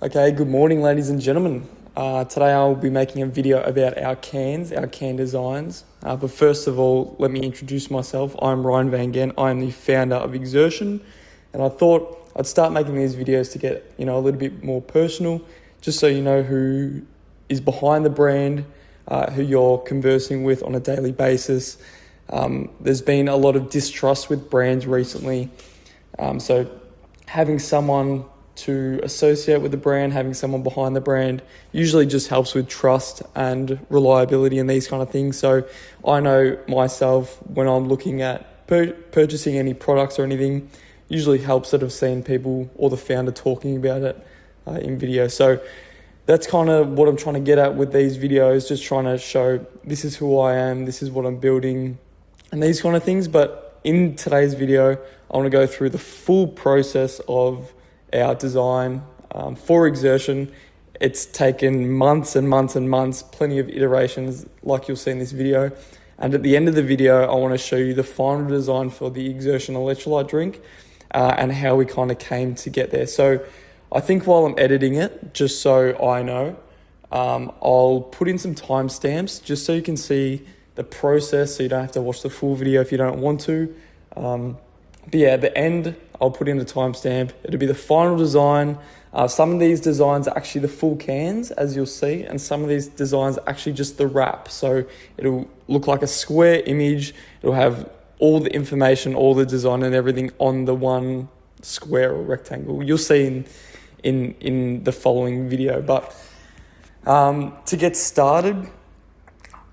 Okay, good morning, ladies and gentlemen. Today I'll be making a video about our can designs. But first of all, let me introduce myself. I'm Ryan Van Gen. I'm the founder of Exertion, and I thought I'd start making these videos to get a little bit more personal, just so you know who is behind the brand, who you're conversing with on a daily basis. There's been a lot of distrust with brands recently, so having someone to associate with the brand, having someone behind the brand usually just helps with trust and reliability and these kind of things. So I know myself, when I'm looking at purchasing any products or anything, usually helps that I've seen people or the founder talking about it in video. So that's kind of what I'm trying to get at with these videos, just trying to show this is who I am, this is what I'm building, and these kind of things. But in today's video, I want to go through the full process of our design for Exertion. It's taken months and months and months, plenty of iterations like you'll see in this video. And at the end of the video, I want to show you the final design for the Exertion electrolyte drink and how we kind of came to get there. So I think while I'm editing it, just so I know, I'll put in some timestamps just so you can see the process, so you don't have to watch the full video if you don't want to. But yeah, at the end, I'll put in a timestamp. It'll be the final design. Some of these designs are actually the full cans, as you'll see, and some of these designs are actually just the wrap. So it'll look like a square image. It'll have all the information, all the design and everything on the one square or rectangle. You'll see in the following video. But to get started,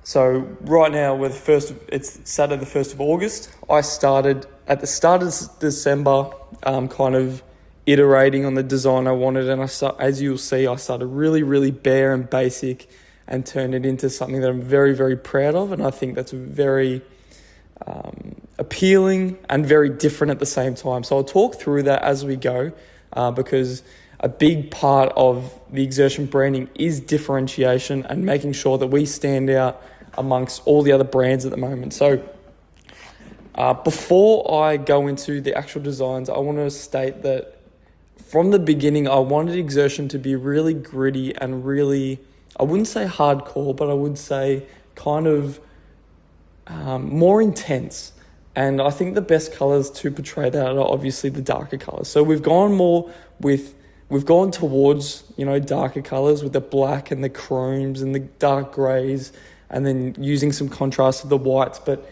so right now it's Saturday the 1st of August. I started at the start of December, kind of iterating on the design I wanted, and as you'll see, I started really bare and basic and turned it into something that I'm very, very proud of, and I think that's very appealing and very different at the same time. So I'll talk through that as we go, because a big part of the Exertion branding is differentiation and making sure that we stand out amongst all the other brands at the moment. So before I go into the actual designs, I want to state that from the beginning, I wanted Exertion to be really gritty and really, I wouldn't say hardcore, but I would say kind of more intense. And I think the best colors to portray that are obviously the darker colors. So we've gone towards, darker colors with the black and the chromes and the dark grays, and then using some contrast with the whites. But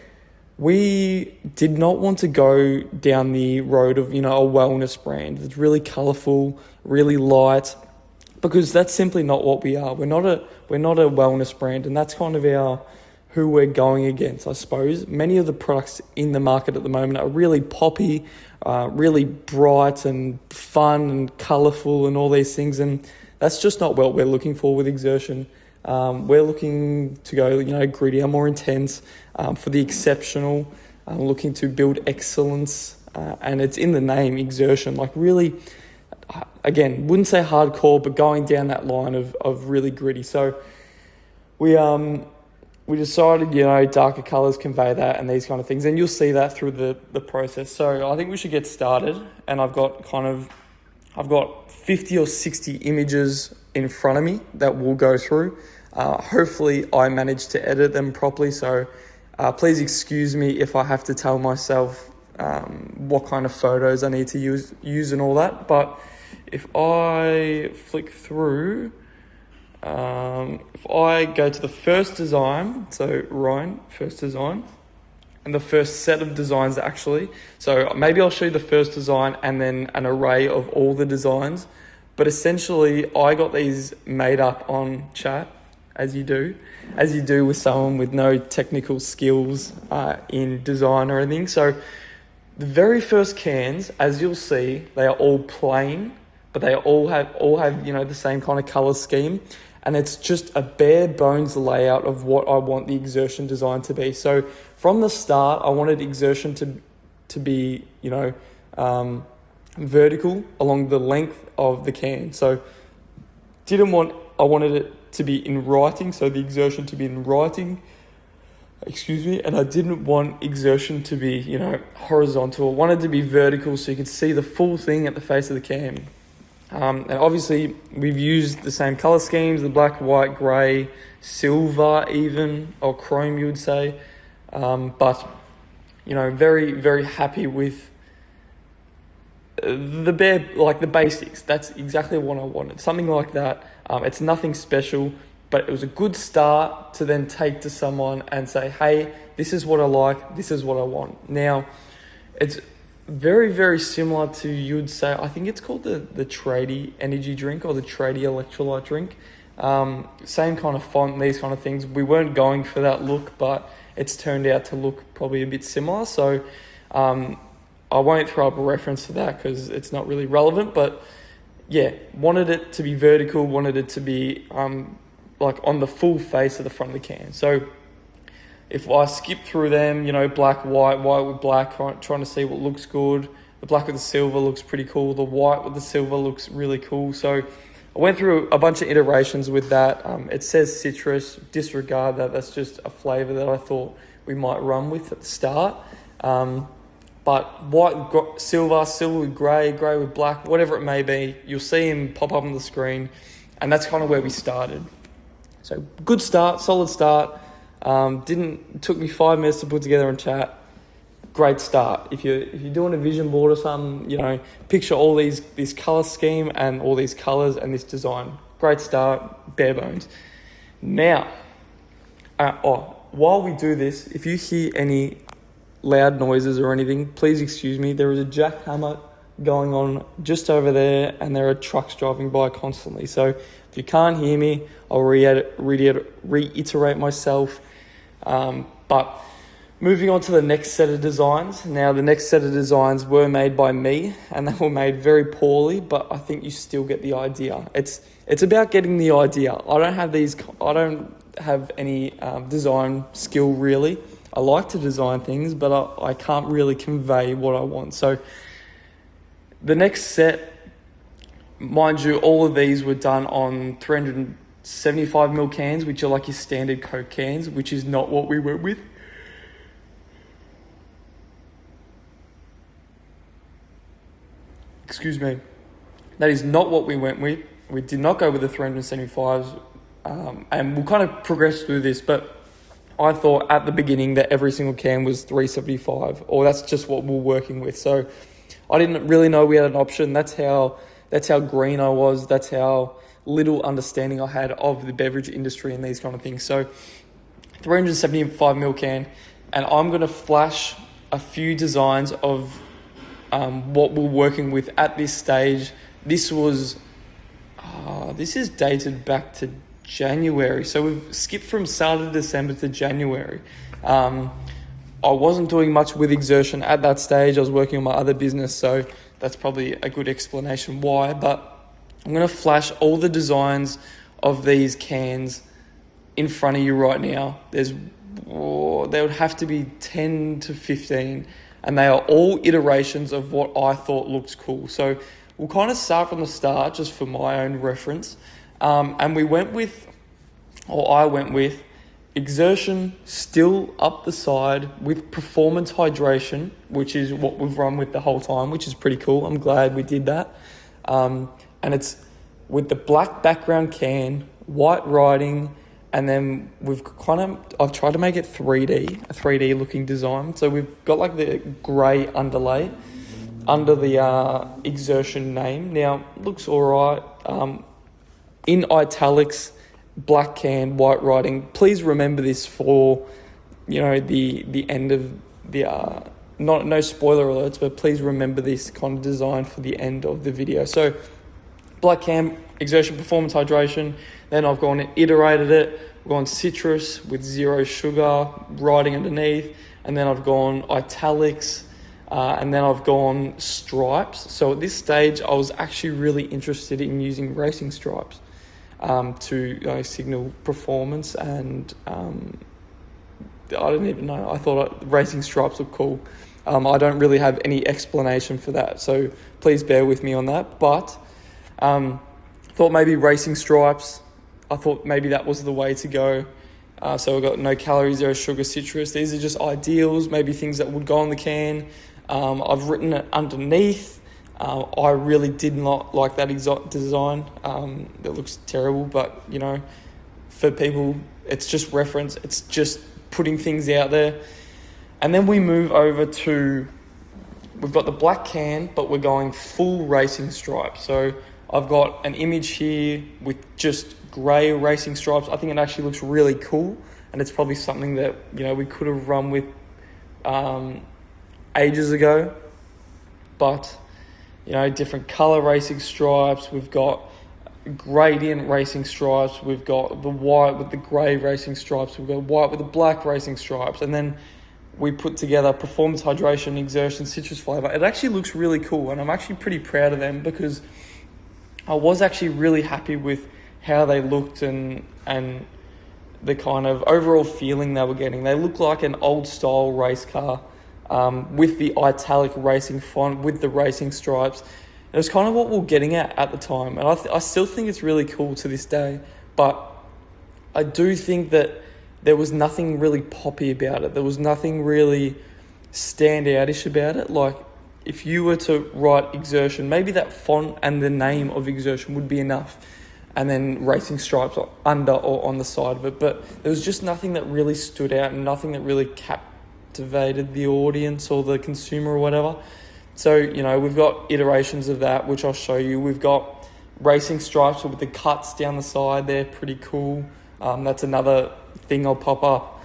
we did not want to go down the road of, a wellness brand that's really colorful, really light, because that's simply not what we are. We're not a wellness brand, and that's kind of who we're going against, I suppose. Many of the products in the market at the moment are really poppy, really bright and fun and colorful and all these things, and that's just not what we're looking for with Exertion. We're looking to go, grittier, more intense, for the exceptional, looking to build excellence, and it's in the name, Exertion. Like really, again, wouldn't say hardcore, but going down that line of really gritty. So we decided, darker colors convey that and these kind of things, and you'll see that through the process. So I think we should get started, and I've got 50 or 60 images in front of me that we'll go through. Hopefully I managed to edit them properly, so please excuse me if I have to tell myself what kind of photos I need to use and all that. But if I flick through, if I go to the first design, so Ryan, first design, and the first set of designs actually, so maybe I'll show you the first design and then an array of all the designs. But essentially, I got these made up on chat, as you do with someone with no technical skills in design or anything. So the very first cans, as you'll see, they are all plain, but they all have the same kind of color scheme, and it's just a bare bones layout of what I want the Exertion design to be. So from the start, I wanted Exertion to be vertical along the length of the can. So I wanted it to be in writing, so the Exertion to be in writing, and I didn't want Exertion to be, horizontal. I wanted it to be vertical so you could see the full thing at the face of the can. And obviously we've used the same colour schemes, the black, white, grey, silver even, or chrome you would say. But, very, very happy with the basics. That's exactly what I wanted. Something like that. It's nothing special, but it was a good start to then take to someone and say, hey, this is what I like, this is what I want. Now, it's very, very similar to, you would say, I think it's called the Tradie energy drink or the Tradie electrolyte drink. Same kind of font, these kind of things. We weren't going for that look, but it's turned out to look probably a bit similar. So I won't throw up a reference to that because it's not really relevant, but yeah, wanted it to be vertical, wanted it to be like on the full face of the front of the can. So if I skip through them, black, white with black, trying to see what looks good. The black with the silver looks pretty cool. The white with the silver looks really cool. So I went through a bunch of iterations with that. It says citrus, disregard that. That's just a flavour that I thought we might run with at the start. But white, silver with grey with black, whatever it may be, you'll see him pop up on the screen. And that's kind of where we started. So good start, solid start. It took me 5 minutes to put together and chat. Great start. If you're doing a vision board or something, picture all this colour scheme and all these colours and this design. Great start, bare bones. Now, while we do this, if you hear any loud noises or anything, please excuse me. There is a jackhammer going on just over there and there are trucks driving by constantly. So if you can't hear me, I'll reiterate myself. But moving on to the next set of designs. Now, the next set of designs were made by me and they were made very poorly, but I think you still get the idea. It's about getting the idea. I don't have any design skill really. I like to design things, but I can't really convey what I want. So the next set, mind you, all of these were done on 375ml cans, which are like your standard Coke cans, which is not what we went with. Excuse me. That is not what we went with. We did not go with the 375s, and we'll kind of progress through this, but I thought at the beginning that every single can was 375, or that's just what we're working with. So I didn't really know we had an option. That's how green I was. That's how little understanding I had of the beverage industry and these kind of things. So 375ml can, and I'm going to flash a few designs of what we're working with at this stage. This is dated back to January. So we've skipped from start of December to January. I wasn't doing much with Exertion at that stage. I was working on my other business, so that's probably a good explanation why. But I'm going to flash all the designs of these cans in front of you right now. There would have to be 10 to 15, and they are all iterations of what I thought looks cool. So we'll kind of start from the start, just for my own reference. And I went with Exertion still up the side with performance hydration, which is what we've run with the whole time, which is pretty cool. I'm glad we did that. And it's with the black background can, white writing, and then I've tried to make it 3D, a 3D looking design. So we've got like the grey underlay under the Exertion name. Now, looks all right. In italics, black can, white writing. Please remember this for, the end of the, no spoiler alerts, but please remember this kind of design for the end of the video. So black can, Exertion performance hydration. Then I've gone and iterated it. I've gone citrus with 0 sugar, writing underneath. And then I've gone italics. And then I've gone stripes. So at this stage, I was actually really interested in using racing stripes to signal performance, and I didn't even know. I thought racing stripes looked cool. I don't really have any explanation for that, so please bear with me on that. But thought maybe racing stripes. I thought maybe that was the way to go. So we've got no calories, 0 sugar, citrus. These are just ideals, maybe things that would go on the can. I've written it underneath. I really did not like that design. It looks terrible, but for people, it's just reference. It's just putting things out there. And then we move over to, we've got the black can, but we're going full racing stripes. So I've got an image here with just grey racing stripes. I think it actually looks really cool, and it's probably something that we could have run with ages ago. But different colour racing stripes. We've got gradient racing stripes. We've got the white with the grey racing stripes. We've got white with the black racing stripes. And then we put together performance, hydration, exertion, citrus flavour. It actually looks really cool, and I'm actually pretty proud of them because I was actually really happy with how they looked and the kind of overall feeling they were getting. They look like an old style race car. With the italic racing font, with the racing stripes. It was kind of what we were getting at the time. And I still think it's really cool to this day. But I do think that there was nothing really poppy about it. There was nothing really standoutish about it. Like, if you were to write Exertion, maybe that font and the name of Exertion would be enough. And then racing stripes under or on the side of it. But there was just nothing that really stood out and nothing that really captivated the audience or the consumer or whatever. So, we've got iterations of that, which I'll show you. We've got racing stripes with the cuts down the side. They're pretty cool. That's another thing I'll pop up.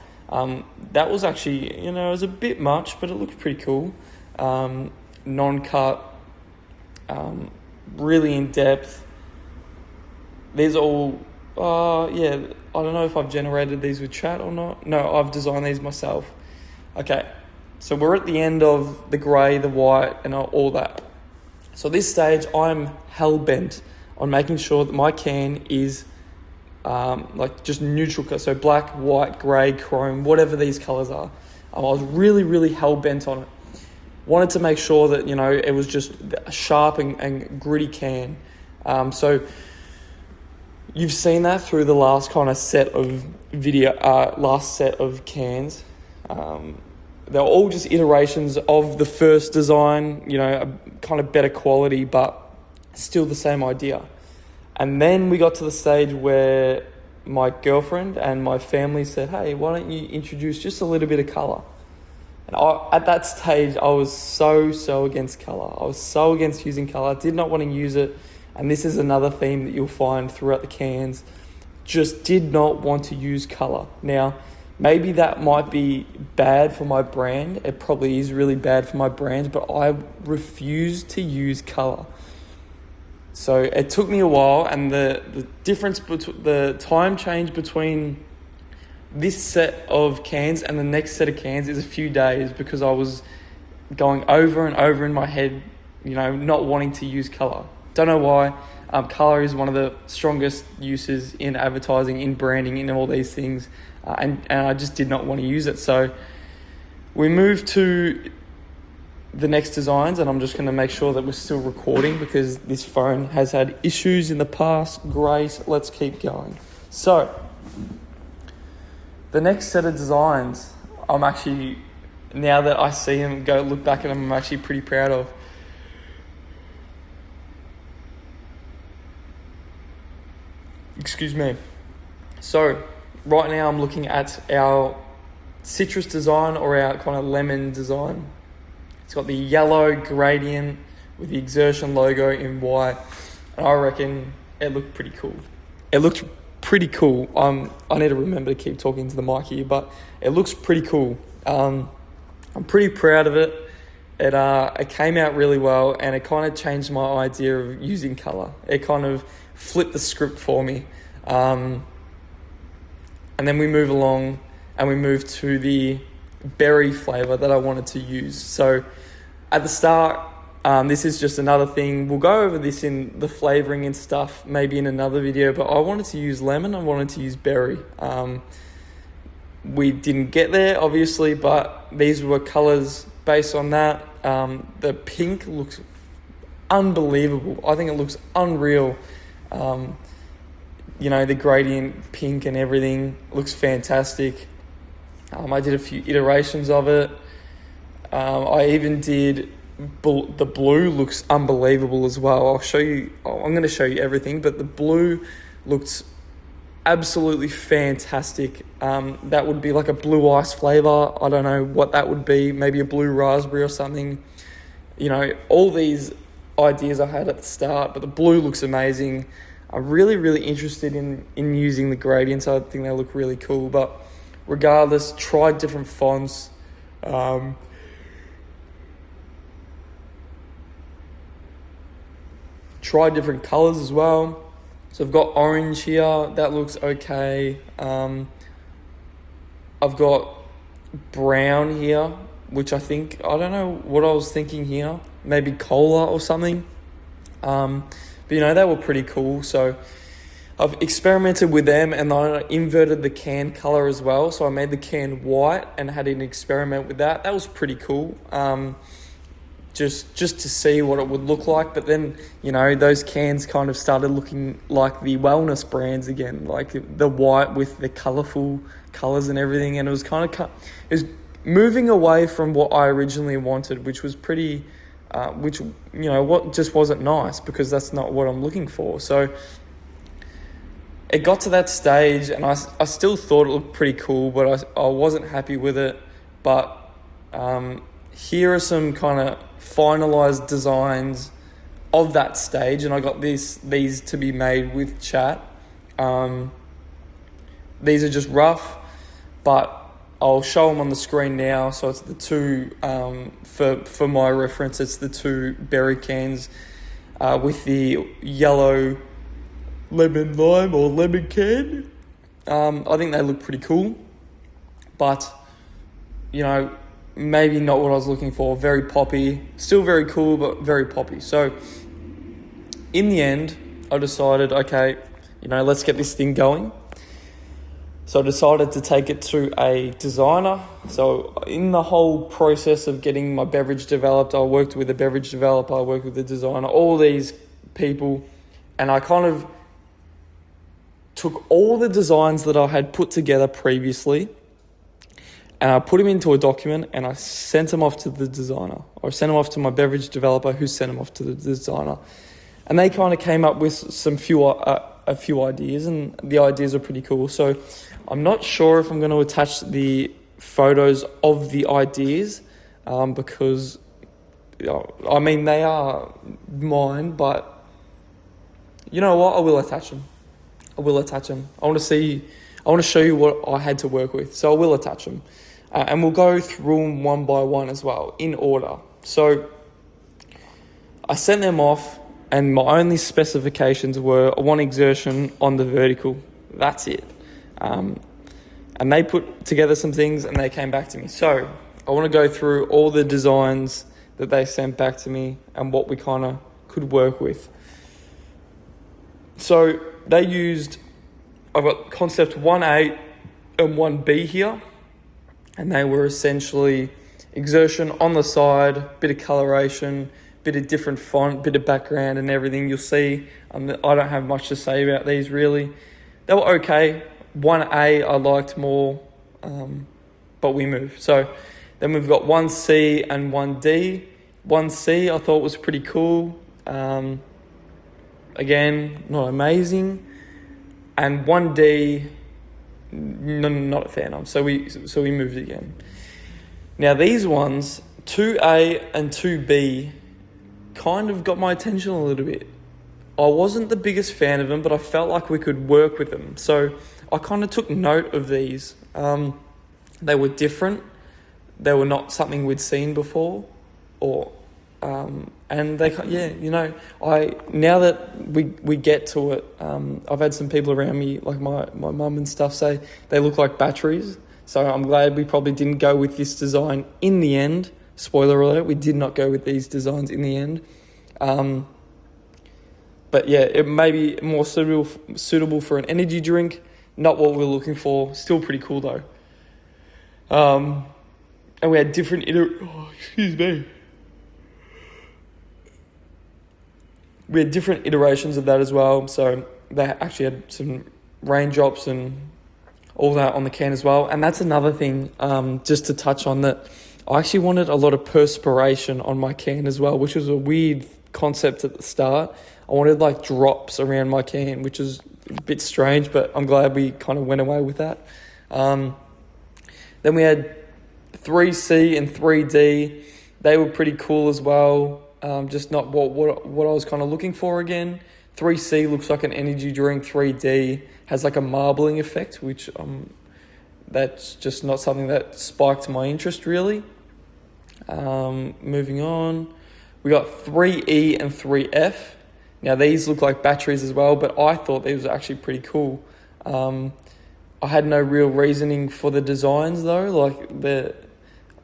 That was actually, it was a bit much, but it looked pretty cool. Non-cut, really in-depth. These all, I don't know if I've generated these with chat or not. No, I've designed these myself. Okay, so we're at the end of the grey, the white, and all that. So at this stage, I'm hell-bent on making sure that my can is just neutral colour. So black, white, grey, chrome, whatever these colours are. I was really, really hell-bent on it. Wanted to make sure that, it was just a sharp and gritty can. So you've seen that through the last kind of set of last set of cans. They're all just iterations of the first design, a kind of better quality, but still the same idea. And then we got to the stage where my girlfriend and my family said, hey, why don't you introduce just a little bit of colour? And at that stage, I was so against colour. I was so against using colour. I did not want to use it. And this is another theme that you'll find throughout the cans. Just did not want to use colour. Now, maybe that might be bad for my brand. It probably is really bad for my brand, but I refuse to use colour. So it took me a while, and the difference between the time change between this set of cans and the next set of cans is a few days, because I was going over and over in my head, not wanting to use colour. Don't know why. Colour is one of the strongest uses in advertising, in branding, in all these things. And I just did not want to use it. So we moved to the next designs, and I'm just going to make sure that we're still recording because this phone has had issues in the past. Great, let's keep going. So the next set of designs, I'm actually, now that I see them, go look back at them, I'm actually pretty proud of. Excuse me. So right now I'm looking at our citrus design, or our kind of lemon design. It's got the yellow gradient with the Exertion logo in white, and I reckon it looked pretty cool. It looked pretty cool. I need to remember to keep talking to the mic here, but it looks pretty cool. I'm pretty proud of it. It came out really well, and it kind of changed my idea of using colour. It kind of flipped the script for me. And then we move along and we move to the berry flavour that I wanted to use. So at the start, this is just another thing. We'll go over this in the flavouring and stuff maybe in another video, but I wanted to use lemon, I wanted to use berry. We didn't get there, obviously, but these were colours based on that. The pink looks unbelievable. I think it looks unreal. The gradient pink and everything looks fantastic. I did a few iterations of it. I even did the blue looks unbelievable as well. I'm going to show you everything, but the blue looks absolutely fantastic. That would be like a blue ice flavor. I don't know what that would be, maybe a blue raspberry or something. You know, all these ideas I had at the start, but the blue looks amazing. I'm really, really interested in using the gradients. I think they look really cool, but regardless, try different fonts. Try different colors as well. So I've got orange here, that looks okay. I've got brown here, which I don't know what I was thinking here, maybe cola or something. But you know, they were pretty cool. So I've experimented with them, and I inverted the can color as well. So I made the can white and had an experiment with that. That was pretty cool. Just to see what it would look like. But then, you know, those cans kind of started looking like the wellness brands again, like the white with the colourful colours and everything. And it was it was moving away from what I originally wanted, which was pretty, which, you know, what just wasn't nice, because that's not what I'm looking for. So it got to that stage, and I still thought it looked pretty cool, but I wasn't happy with it. But here are some kind of finalized designs of that stage, and I got these to be made with chat. These are just rough, but I'll show them on the screen now. So it's the two, for my reference, it's the two berry cans with the yellow lemon lime or lemon can. I think they look pretty cool, but you know, maybe not what I was looking for. Very poppy, still very cool, but very poppy. So in the end, I decided, okay, you know, let's get this thing going. So I decided to take it to a designer. So in the whole process of getting my beverage developed, I worked with a beverage developer, I worked with a designer, all these people, and I kind of took all the designs that I had put together previously, and I put them into a document, and I sent them off to the designer. Or sent them off to my beverage developer, who sent them off to the designer. And they kind of came up with a few ideas, and the ideas are pretty cool. So I'm not sure if I'm going to attach the photos of the ideas, because, you know, I mean, they are mine, but you know what? I will attach them. I want to show you what I had to work with. So I will attach them. And we'll go through them one by one as well, in order. So I sent them off, and my only specifications were, I want exertion on the vertical. That's it. And they put together some things, and they came back to me. So I want to go through all the designs that they sent back to me and what we kind of could work with. So I've got concept 1A and 1B here. And they were essentially exertion on the side, bit of coloration, bit of different font, bit of background and everything. You'll see, I don't have much to say about these really. They were okay. 1A I liked more, but we moved. So then we've got 1C and 1D. 1C I thought was pretty cool. Again, not amazing. And 1D, not a fan of. So we moved again. Now these ones, 2A and 2B, kind of got my attention a little bit. I wasn't the biggest fan of them, but I felt like we could work with them. So I kind of took note of these. They were different. They were not something we'd seen before, and they, you know, now that we get to it, I've had some people around me, like my mum and stuff, say they look like batteries. So I'm glad we probably didn't go with this design in the end. Spoiler alert, we did not go with these designs in the end. But yeah, it may be more suitable for an energy drink. Not what we're looking for. Still pretty cool though. And we had different We had different iterations of that as well. So they actually had some raindrops and all that on the can as well. And that's another thing, just to touch on that. I actually wanted a lot of perspiration on my can as well, which was a weird concept at the start. I wanted like drops around my can, which is a bit strange, but I'm glad we kind of went away with that. Then we had 3C and 3D. They were pretty cool as well. Just not what I was kind of looking for again. 3C looks like an energy drink. 3D has like a marbling effect, which that's just not something that spiked my interest really. Moving on, we got 3E and 3F. Now these look like batteries as well, but I thought these were actually pretty cool. I had no real reasoning for the designs though. Like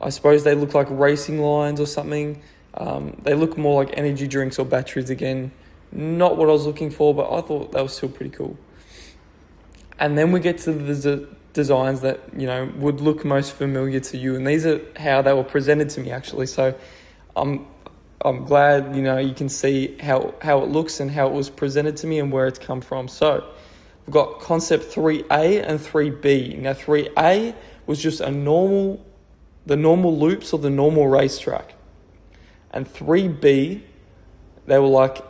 I suppose they look like racing lines or something. They look more like energy drinks or batteries again. Not what I was looking for, but I thought that was still pretty cool. And then we get to the designs that, you know, would look most familiar to you. And these are how they were presented to me actually. So I'm glad, you know, you can see how it looks and how it was presented to me and where it's come from. So we've got concept 3A and 3B. Now 3A was just the normal loops or the normal racetrack. And 3B, they were like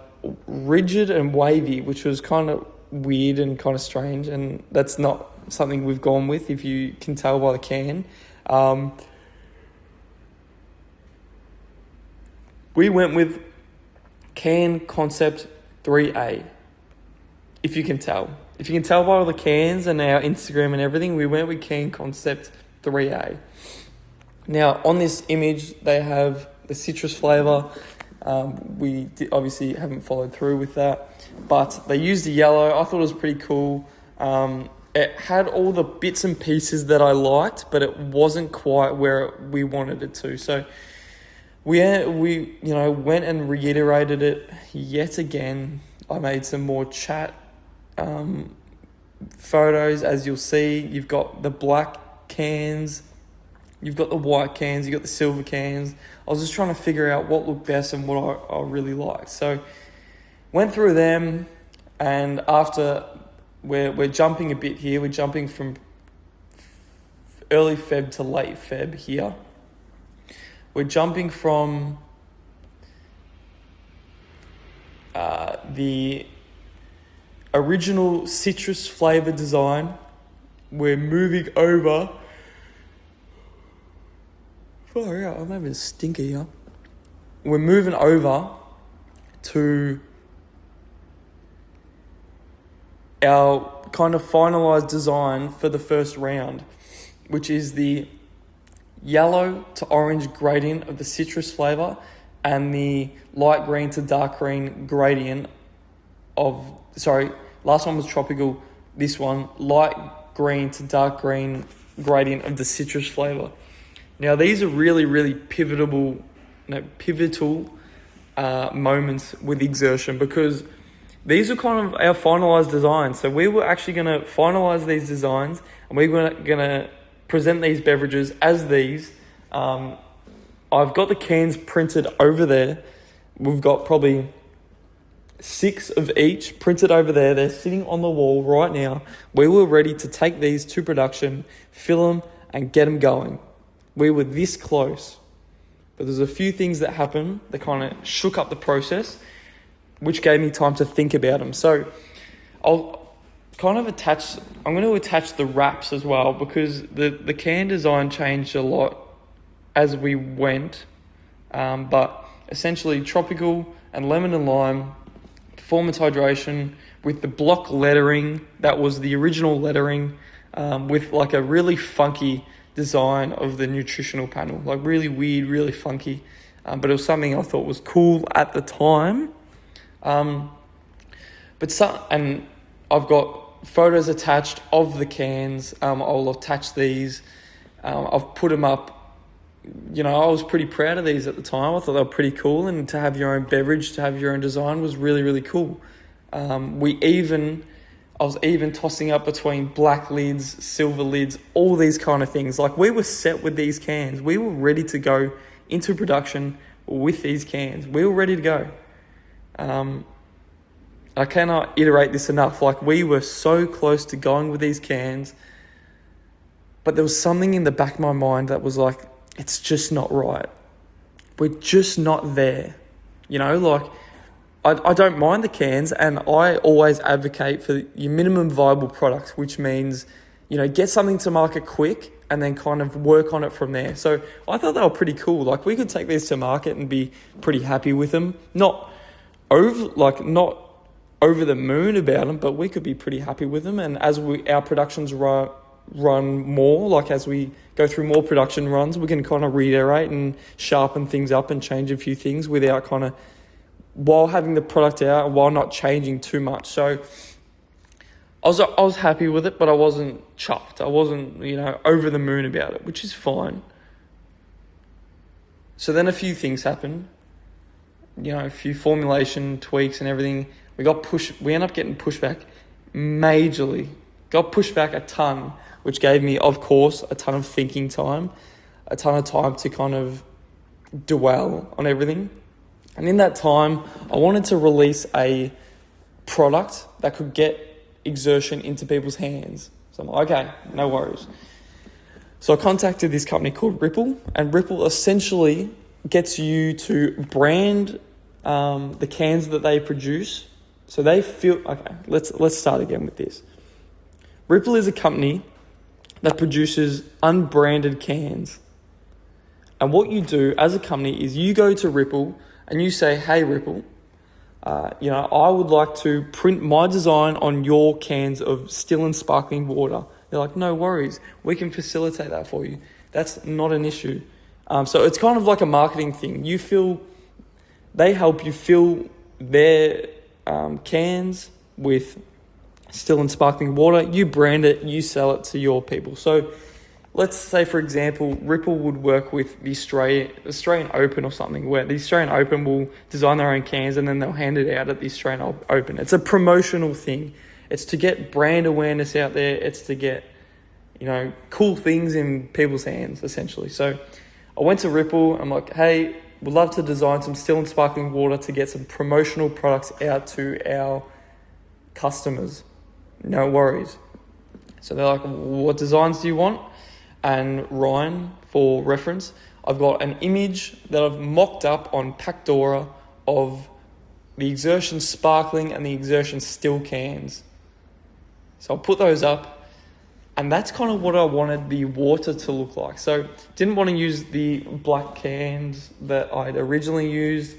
rigid and wavy, which was kind of weird and kind of strange. And that's not something we've gone with, if you can tell by the can. We went with can concept 3A. If you can tell by all the cans and our Instagram and everything, we went with can concept 3A. Now, on this image, they have the citrus flavour. We obviously haven't followed through with that, but they used the yellow. I thought it was pretty cool. It had all the bits and pieces that I liked, but it wasn't quite where we wanted it to. So we went and reiterated it yet again. I made some more chat photos, as you'll see. You've got the black cans, you've got the white cans, you've got the silver cans. I was just trying to figure out what looked best and what I really liked. So went through them, and after we're jumping a bit here. We're jumping from early Feb to late Feb here. We're jumping from the original citrus flavour design. We're moving over. Far out, I'm having a stinker here. We're moving over to our kind of finalised design for the first round, which is the yellow to orange gradient of the citrus flavour and the light green to dark green gradient last one was tropical, this one light green to dark green gradient of the citrus flavour. Now these are really, really pivotal moments with Exertion, because these are kind of our finalised designs. So we were actually going to finalise these designs, and we were going to present these beverages as these. I've got the cans printed over there. We've got probably 6 of each printed over there. They're sitting on the wall right now. We were ready to take these to production, fill them, and get them going. We were this close. But there's a few things that happened that kind of shook up the process, which gave me time to think about them. So I'm going to attach the wraps as well, because the can design changed a lot as we went. But essentially tropical and lemon and lime, performance hydration with the block lettering. That was the original lettering, with like a really funky design of the nutritional panel, like really weird, really funky. But it was something I thought was cool at the time. And I've got photos attached of the cans. I'll attach these. I've put them up. You know, I was pretty proud of these at the time. I thought they were pretty cool, and to have your own beverage, to have your own design was really, really cool. I was even tossing up between black lids, silver lids, all these kind of things. Like, we were set with these cans. We were ready to go into production with these cans. We were ready to go. I cannot iterate this enough. Like, we were so close to going with these cans, but there was something in the back of my mind that was like, it's just not right. We're just not there. You know, like, I don't mind the cans, and I always advocate for your minimum viable product, which means, you know, get something to market quick and then kind of work on it from there. So I thought they were pretty cool. Like, we could take these to market and be pretty happy with them. Not over the moon about them, but we could be pretty happy with them. And as our productions run more, like as we go through more production runs, we can kind of reiterate and sharpen things up and change a few things without kind of, while having the product out, while not changing too much. So I was happy with it, but I wasn't chuffed. I wasn't, you know, over the moon about it, which is fine. So then a few things happened, you know, a few formulation tweaks and everything. We ended up getting pushed back majorly. Got pushed back a ton, which gave me, of course, a ton of thinking time, a ton of time to kind of dwell on everything. And in that time, I wanted to release a product that could get Exertion into people's hands. So I'm like, okay, no worries. So I contacted this company called Ripple, and Ripple essentially gets you to brand the cans that they produce. So they feel, okay, let's start again with this. Ripple is a company that produces unbranded cans. And what you do as a company is you go to Ripple and you say, hey, Ripple, you know, I would like to print my design on your cans of still and sparkling water. They're like, no worries, we can facilitate that for you. That's not an issue. So it's kind of like a marketing thing. They help you fill their cans with still and sparkling water. You brand it, you sell it to your people. So let's say, for example, Ripple would work with the Australian Open or something, where the Australian Open will design their own cans and then they'll hand it out at the Australian Open. It's a promotional thing. It's to get brand awareness out there. It's to get, you know, cool things in people's hands, essentially. So I went to Ripple. I'm like, hey, we'd love to design some still and sparkling water to get some promotional products out to our customers. No worries. So they're like, what designs do you want? And Ryan, for reference, I've got an image that I've mocked up on Pacdora of the Exertion sparkling and the Exertion still cans. So I'll put those up, and that's kind of what I wanted the water to look like. So didn't want to use the black cans that I'd originally used.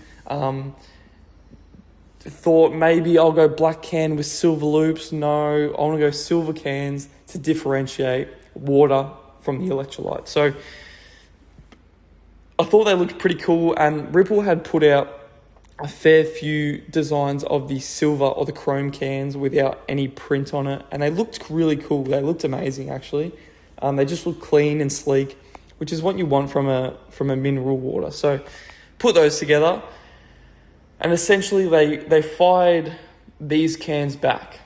Thought maybe I'll go black can with silver loops. No, I want to go silver cans to differentiate water from the electrolyte. So I thought they looked pretty cool, and Ripple had put out a fair few designs of the silver or the chrome cans without any print on it, and they looked really cool. They looked amazing, actually. They just looked clean and sleek, which is what you want from a mineral water. So put those together, and essentially they fired these cans back.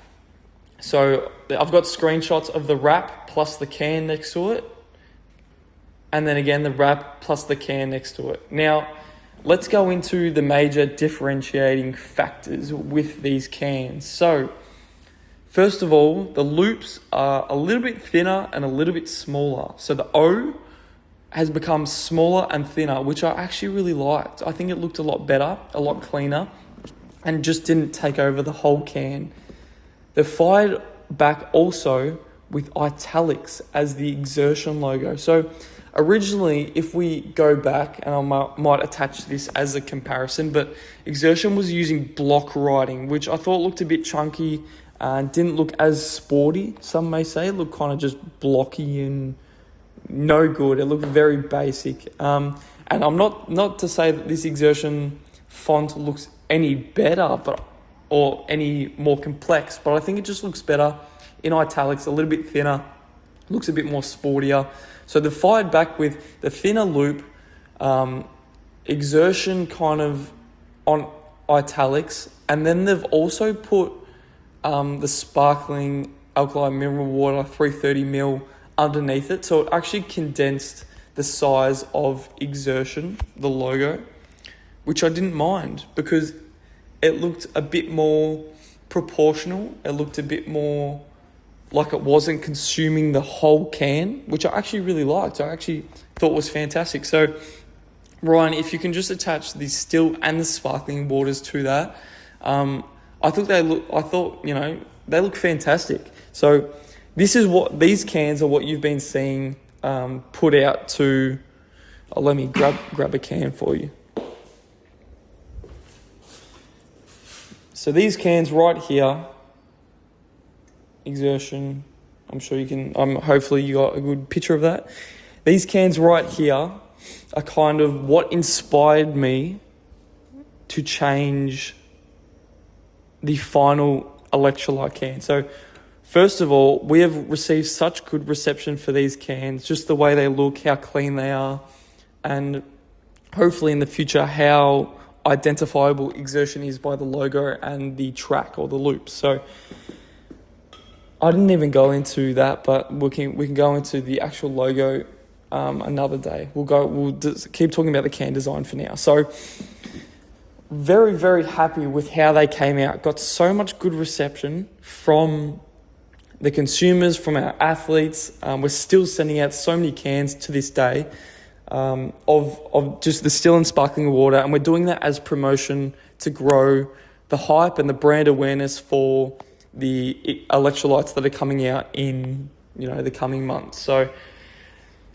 So I've got screenshots of the wrap plus the can next to it, and then again the wrap plus the can next to it. Now, let's go into the major differentiating factors with these cans. So, first of all, the loops are a little bit thinner and a little bit smaller. So the O has become smaller and thinner, which I actually really liked. I think it looked a lot better, a lot cleaner, and just didn't take over the whole can. They fired back also with italics as the Exertion logo. So originally, if we go back, and I might attach this as a comparison, but Exertion was using block writing, which I thought looked a bit chunky and didn't look as sporty, some may say. It looked kind of just blocky and no good. It looked very basic. And I'm not to say that this Exertion font looks any better, or any more complex, but I think it just looks better in italics, a little bit thinner, looks a bit more sportier. So they fired back with the thinner loop, Exertion kind of on italics, and then they've also put the sparkling alkaline mineral water 330ml underneath it. So it actually condensed the size of Exertion, the logo, which I didn't mind because it looked a bit more proportional. It looked a bit more like it wasn't consuming the whole can, which I actually really liked. I actually thought was fantastic. So Ryan, if you can just attach the still and the sparkling waters to that, I thought they look fantastic. So these cans are what you've been seeing put out to. Let me grab a can for you. So these cans right here, Exertion. I'm sure you can. Hopefully you got a good picture of that. These cans right here are kind of what inspired me to change the final electrolyte can. So first of all, we have received such good reception for these cans, just the way they look, how clean they are, and hopefully in the future how identifiable Exertion is by the logo and the track or the loops. So I didn't even go into that, but we can go into the actual logo another day. We'll just keep talking about the can design for now. So very, very happy with how they came out. Got so much good reception from the consumers, from our athletes. We're still sending out so many cans to this day of just the still and sparkling water, and we're doing that as promotion to grow the hype and the brand awareness for the electrolytes that are coming out in the coming months. So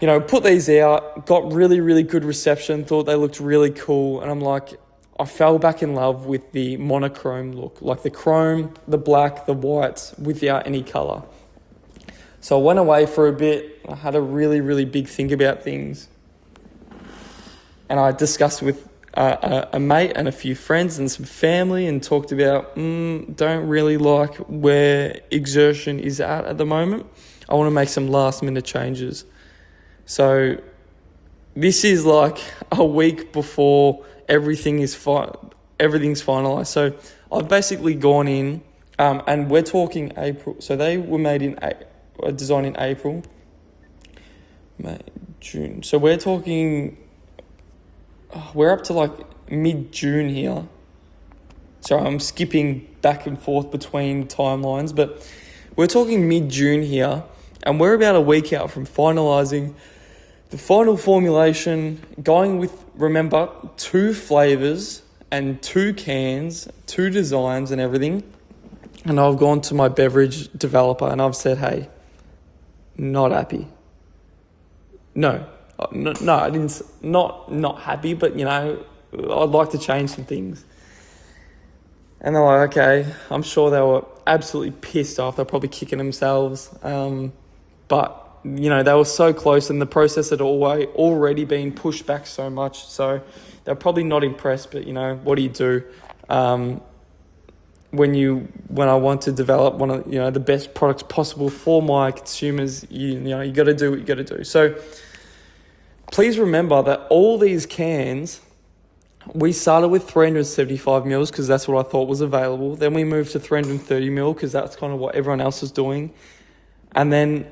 put these out, got really, really good reception, thought they looked really cool, and I'm like, I fell back in love with the monochrome look, like the chrome, the black, the whites, without any colour. So I went away for a bit. I had a really, really big think about things. And I discussed with a mate and a few friends and some family and talked about, don't really like where Exertion is at the moment. I want to make some last minute changes. So this is like a week before everything's finalised. So I've basically gone in, and we're talking April. So they were designed in April, May, June. So we're talking, we're up to like mid-June here. So I'm skipping back and forth between timelines, but we're talking mid-June here, and we're about a week out from finalising the final formulation, going with, remember, 2 flavours and 2 cans, 2 designs and everything. And I've gone to my beverage developer and I've said, hey, not happy. No, I didn't, not happy, but I'd like to change some things. And they're like, okay, I'm sure they were absolutely pissed off. They're probably kicking themselves. But they were so close, and the process had already been pushed back so much. So they're probably not impressed, but what do you do? When I want to develop one of the best products possible for my consumers, you got to do what you got to do. So please remember that all these cans, we started with 375 mils because that's what I thought was available. Then we moved to 330 mil because that's kind of what everyone else is doing. And then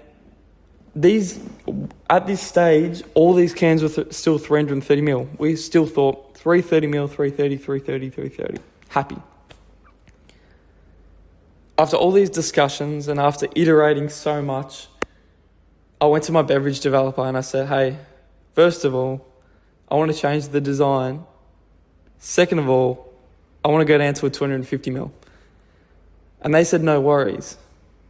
at this stage, all these cans were still 330 mil. We still thought 330 mil, 330, 330, 330. Happy. After all these discussions and after iterating so much, I went to my beverage developer and I said, hey, first of all, I want to change the design. Second of all, I want to go down to a 250 mil. And they said, no worries.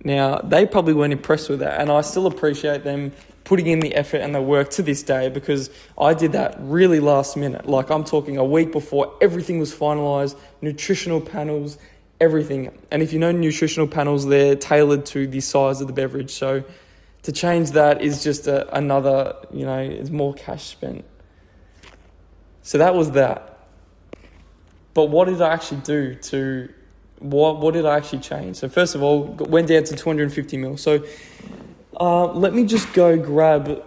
Now, they probably weren't impressed with that, and I still appreciate them putting in the effort and the work to this day, because I did that really last minute. Like, I'm talking a week before everything was finalised, nutritional panels, everything. And if you know nutritional panels, they're tailored to the size of the beverage. So to change that is just another, it's more cash spent. So that was that. But what did I actually do what did I actually change? So first of all, went down to 250 mil. So let me just go grab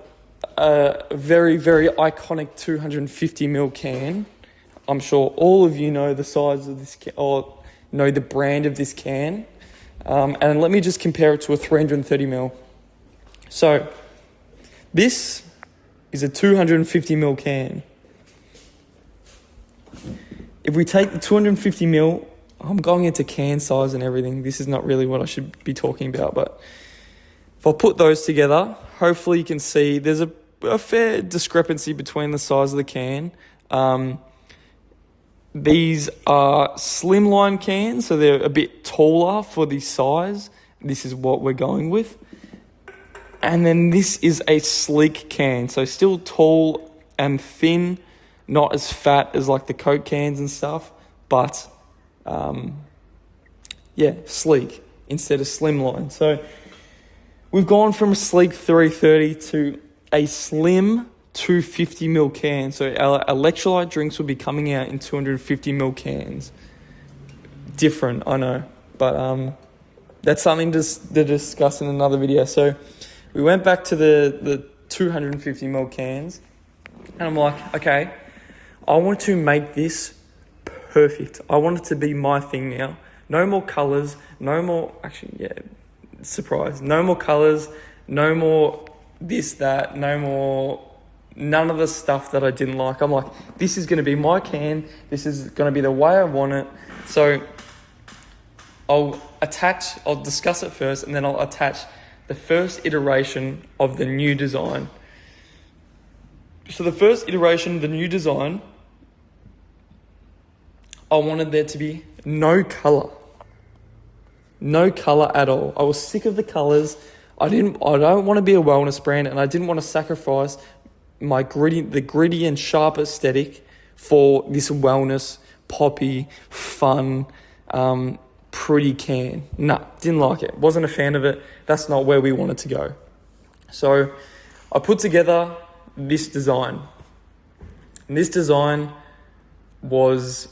a very, very iconic 250 mil can. I'm sure all of you know the size of this can, or know the brand of this can. And let me just compare it to a 330 mil. So this is a 250 mil can. If we take the 250 mil, I'm going into can size and everything. This is not really what I should be talking about, but If I put those together, hopefully you can see there's a fair discrepancy between the size of the can. These are slimline cans, so they're a bit taller for the size. This is what we're going with. And then this is a sleek can, so still tall and thin, not as fat as like the Coke cans and stuff, but sleek instead of slimline. So we've gone from a sleek 330 to a slim 250ml can. So our electrolyte drinks will be coming out in 250ml cans. Different, I know, but that's something to discuss in another video. So we went back to the 250ml cans, and I'm like, okay, I want to make this perfect. I want it to be my thing now. No more colours, no more, surprise, no more colours, no more this, that, none of the stuff that I didn't like. I'm like, this is going to be my can. This is going to be the way I want it. So I'll discuss it first, and then I'll attach the first iteration of the new design. So the first iteration of the new design, I wanted there to be no colour. No colour at all. I was sick of the colours. I don't want to be a wellness brand, and I didn't want to sacrifice the gritty and sharp aesthetic for this wellness, poppy, fun, pretty can. Nah, didn't like it. Wasn't a fan of it. That's not where we wanted to go. So I put together this design. And this design I was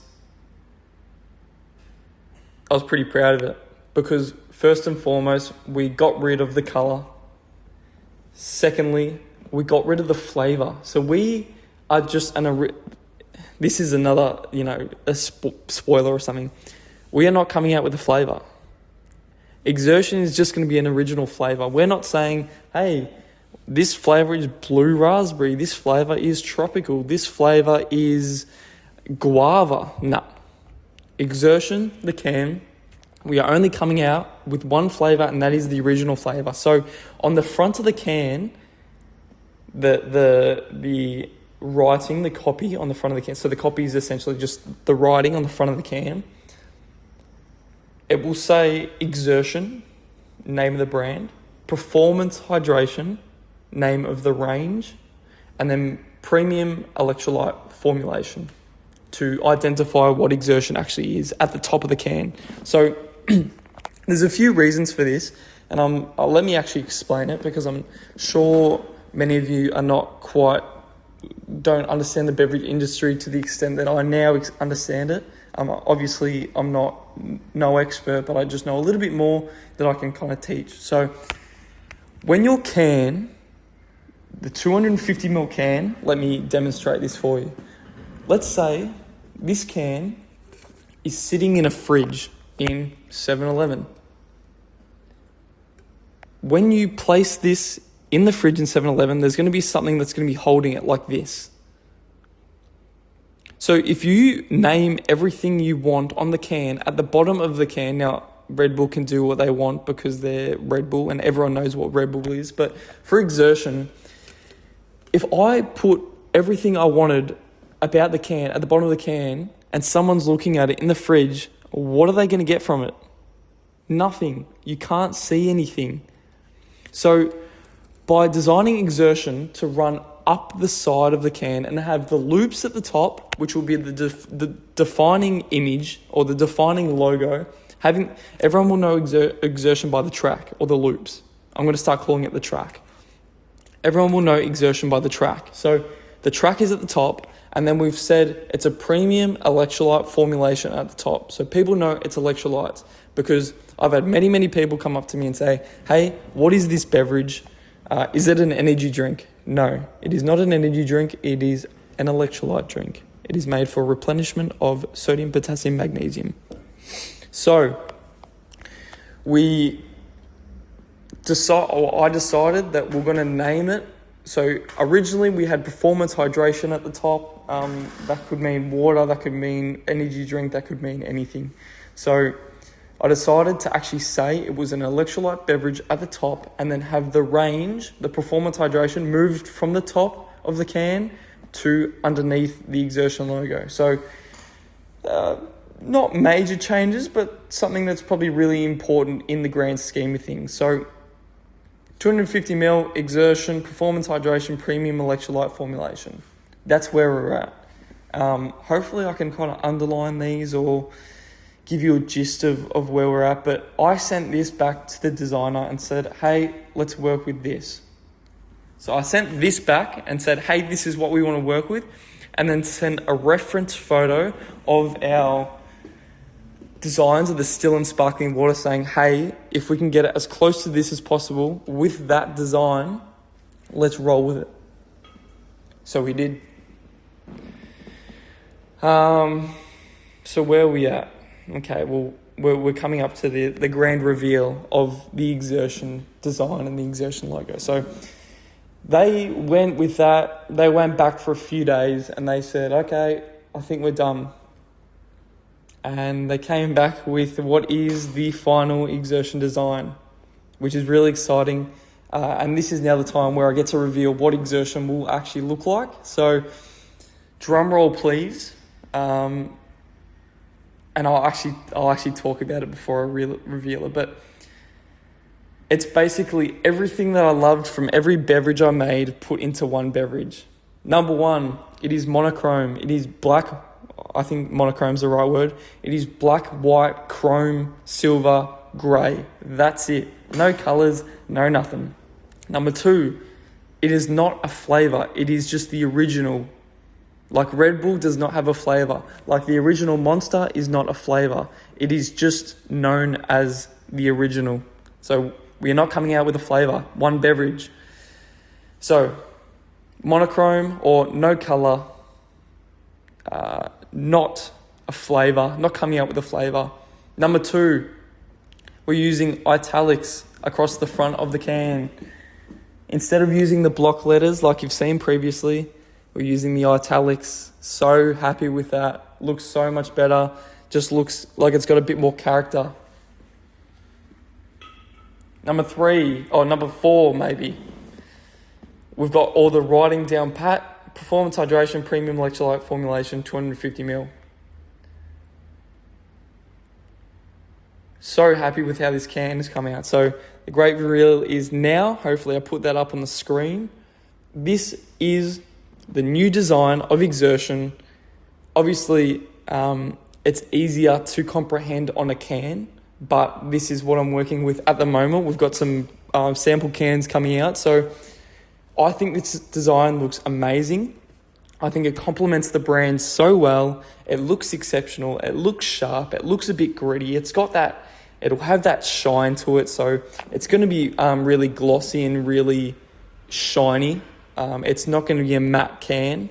pretty proud of it, because first and foremost, we got rid of the colour. Secondly, we got rid of the flavour. So we are just this is another, a spoiler or something. We are not coming out with a flavour. Exertion is just going to be an original flavour. We're not saying, hey, this flavour is blue raspberry, this flavour is tropical, this flavour is guava. No. Exertion, the can, we are only coming out with one flavour, and that is the original flavour. So on the front of the can, the writing, the copy on the front of the can, so the copy is essentially just the writing on the front of the can. It will say Exertion, name of the brand, Performance Hydration, name of the range, and then Premium Electrolyte Formulation to identify what Exertion actually is at the top of the can. So there's a few reasons for this, and let me actually explain it, because I'm sure many of you don't understand the beverage industry to the extent that I now understand it. Obviously, I'm no expert, but I just know a little bit more that I can kind of teach. So when your can, the 250ml can, let me demonstrate this for you. Let's say this can is sitting in a fridge in 7-Eleven. When you place this in the fridge in 7-Eleven, there's going to be something that's going to be holding it like this. So if you name everything you want on the can, at the bottom of the can, now Red Bull can do what they want because they're Red Bull and everyone knows what Red Bull is, but for Exertion, if I put everything I wanted about the can at the bottom of the can and someone's looking at it in the fridge, what are they going to get from it? Nothing. You can't see anything. So by designing Exertion to run up the side of the can and have the loops at the top, which will be the defining image or the defining logo, everyone will know Exertion by the track or the loops. I'm going to start calling it the track. Everyone will know Exertion by the track. So the track is at the top, and then we've said it's a premium electrolyte formulation at the top. So people know it's electrolytes, because I've had many, many people come up to me and say, hey, what is this beverage? Is it an energy drink? No, it is not an energy drink. It is an electrolyte drink. It is made for replenishment of sodium, potassium, magnesium. So I decided that we're going to name it. So originally we had performance hydration at the top. That could mean water, that could mean energy drink, that could mean anything. So I decided to actually say it was an electrolyte beverage at the top and then have the range, the performance hydration, moved from the top of the can to underneath the Exertion logo. So not major changes, but something that's probably really important in the grand scheme of things. So 250ml Exertion Performance Hydration Premium Electrolyte Formulation. That's where we're at. Hopefully I can kind of underline these or give you a gist of where we're at, but I sent this back to the designer and said, hey, let's work with this. So I sent this back and said, hey, this is what we want to work with, and then sent a reference photo of our designs of the still and sparkling water saying, hey, if we can get it as close to this as possible with that design, let's roll with it. So we did. So where are we at? Okay, well, we're coming up to the grand reveal of the Exertion design and the Exertion logo. So they went with that. They went back for a few days and they said, okay, I think we're done. And they came back with what is the final Exertion design, which is really exciting. And this is now the time where I get to reveal what Exertion will actually look like. So drum roll, please. And I'll actually talk about it before I reveal it. But it's basically everything that I loved from every beverage I made put into one beverage. Number one, it is monochrome. It is black. I think monochrome is the right word. It is black, white, chrome, silver, grey. That's it. No colours, no nothing. Number two, it is not a flavour. It is just the original. Like Red Bull does not have a flavour. Like the original Monster is not a flavour. It is just known as the original. So we are not coming out with a flavour. One beverage. So monochrome or no colour. Not a flavour. Not coming out with a flavour. Number two, we're using italics across the front of the can. Instead of using the block letters like you've seen previously, we're using the italics. So happy with that. Looks so much better. Just looks like it's got a bit more character. Number four maybe. We've got all the writing down pat. Performance Hydration Premium Electrolyte Formulation 250ml. So happy with how this can is coming out. So the great reveal is now. Hopefully I put that up on the screen. This is the new design of Exertion. Obviously, it's easier to comprehend on a can, but this is what I'm working with at the moment. We've got some sample cans coming out. So I think this design looks amazing. I think it complements the brand so well. It looks exceptional. It looks sharp. It looks a bit gritty. It'll have that shine to it. So it's going to be really glossy and really shiny. It's not going to be a matte can.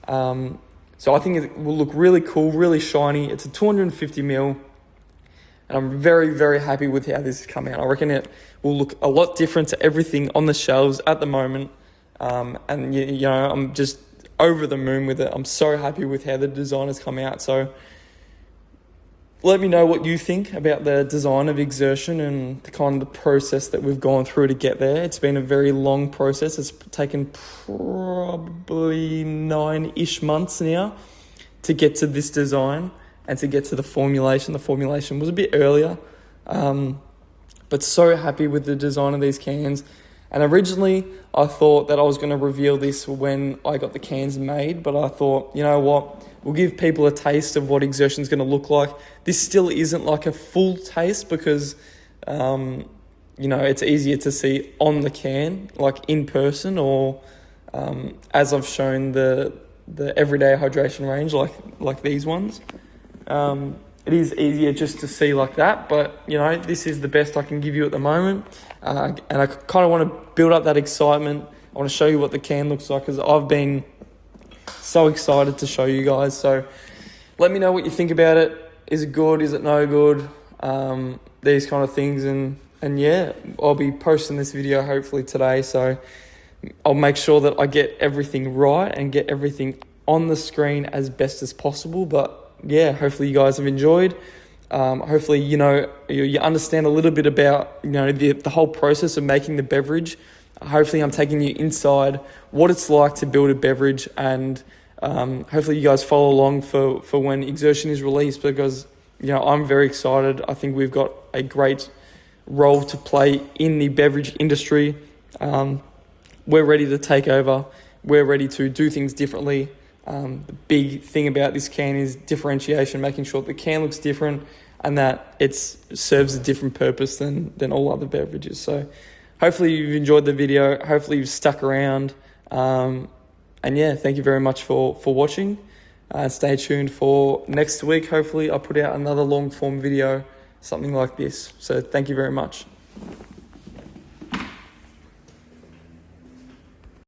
So I think it will look really cool, really shiny. It's a 250ml. And I'm very, very happy with how this has come out. I reckon it will look a lot different to everything on the shelves at the moment. And you know, I'm just over the moon with it. I'm so happy with how the design has come out. So let me know what you think about the design of Exertion and the kind of the process that we've gone through to get there. It's been a very long process. It's taken probably 9-ish months now to get to this design and to get to the formulation. The formulation was a bit earlier, but so happy with the design of these cans. And originally, I thought that I was going to reveal this when I got the cans made, but I thought, you know what, we'll give people a taste of what Exertion's going to look like. This still isn't like a full taste because, you know, it's easier to see on the can, like in person, or as I've shown the everyday hydration range, like these ones. It is easier just to see like that, but you know, this is the best I can give you at the moment. And I kind of want to build up that excitement. I want to show you what the can looks like because I've been so excited to show you guys. So let me know what you think about it. Is it good? Is it no good? These kind of things. And yeah, I'll be posting this video hopefully today. So I'll make sure that I get everything right and get everything on the screen as best as possible. But yeah, hopefully you guys have enjoyed. Hopefully, you understand a little bit about, the whole process of making the beverage. Hopefully I'm taking you inside what it's like to build a beverage, and hopefully you guys follow along for when Exertion is released, because, I'm very excited. I think we've got a great role to play in the beverage industry. We're ready to take over. We're ready to do things differently. The big thing about this can is differentiation, making sure the can looks different and that it serves a different purpose than all other beverages. So hopefully you've enjoyed the video. Hopefully you've stuck around. And yeah, thank you very much for watching. Stay tuned for next week. Hopefully I'll put out another long form video, something like this. So thank you very much.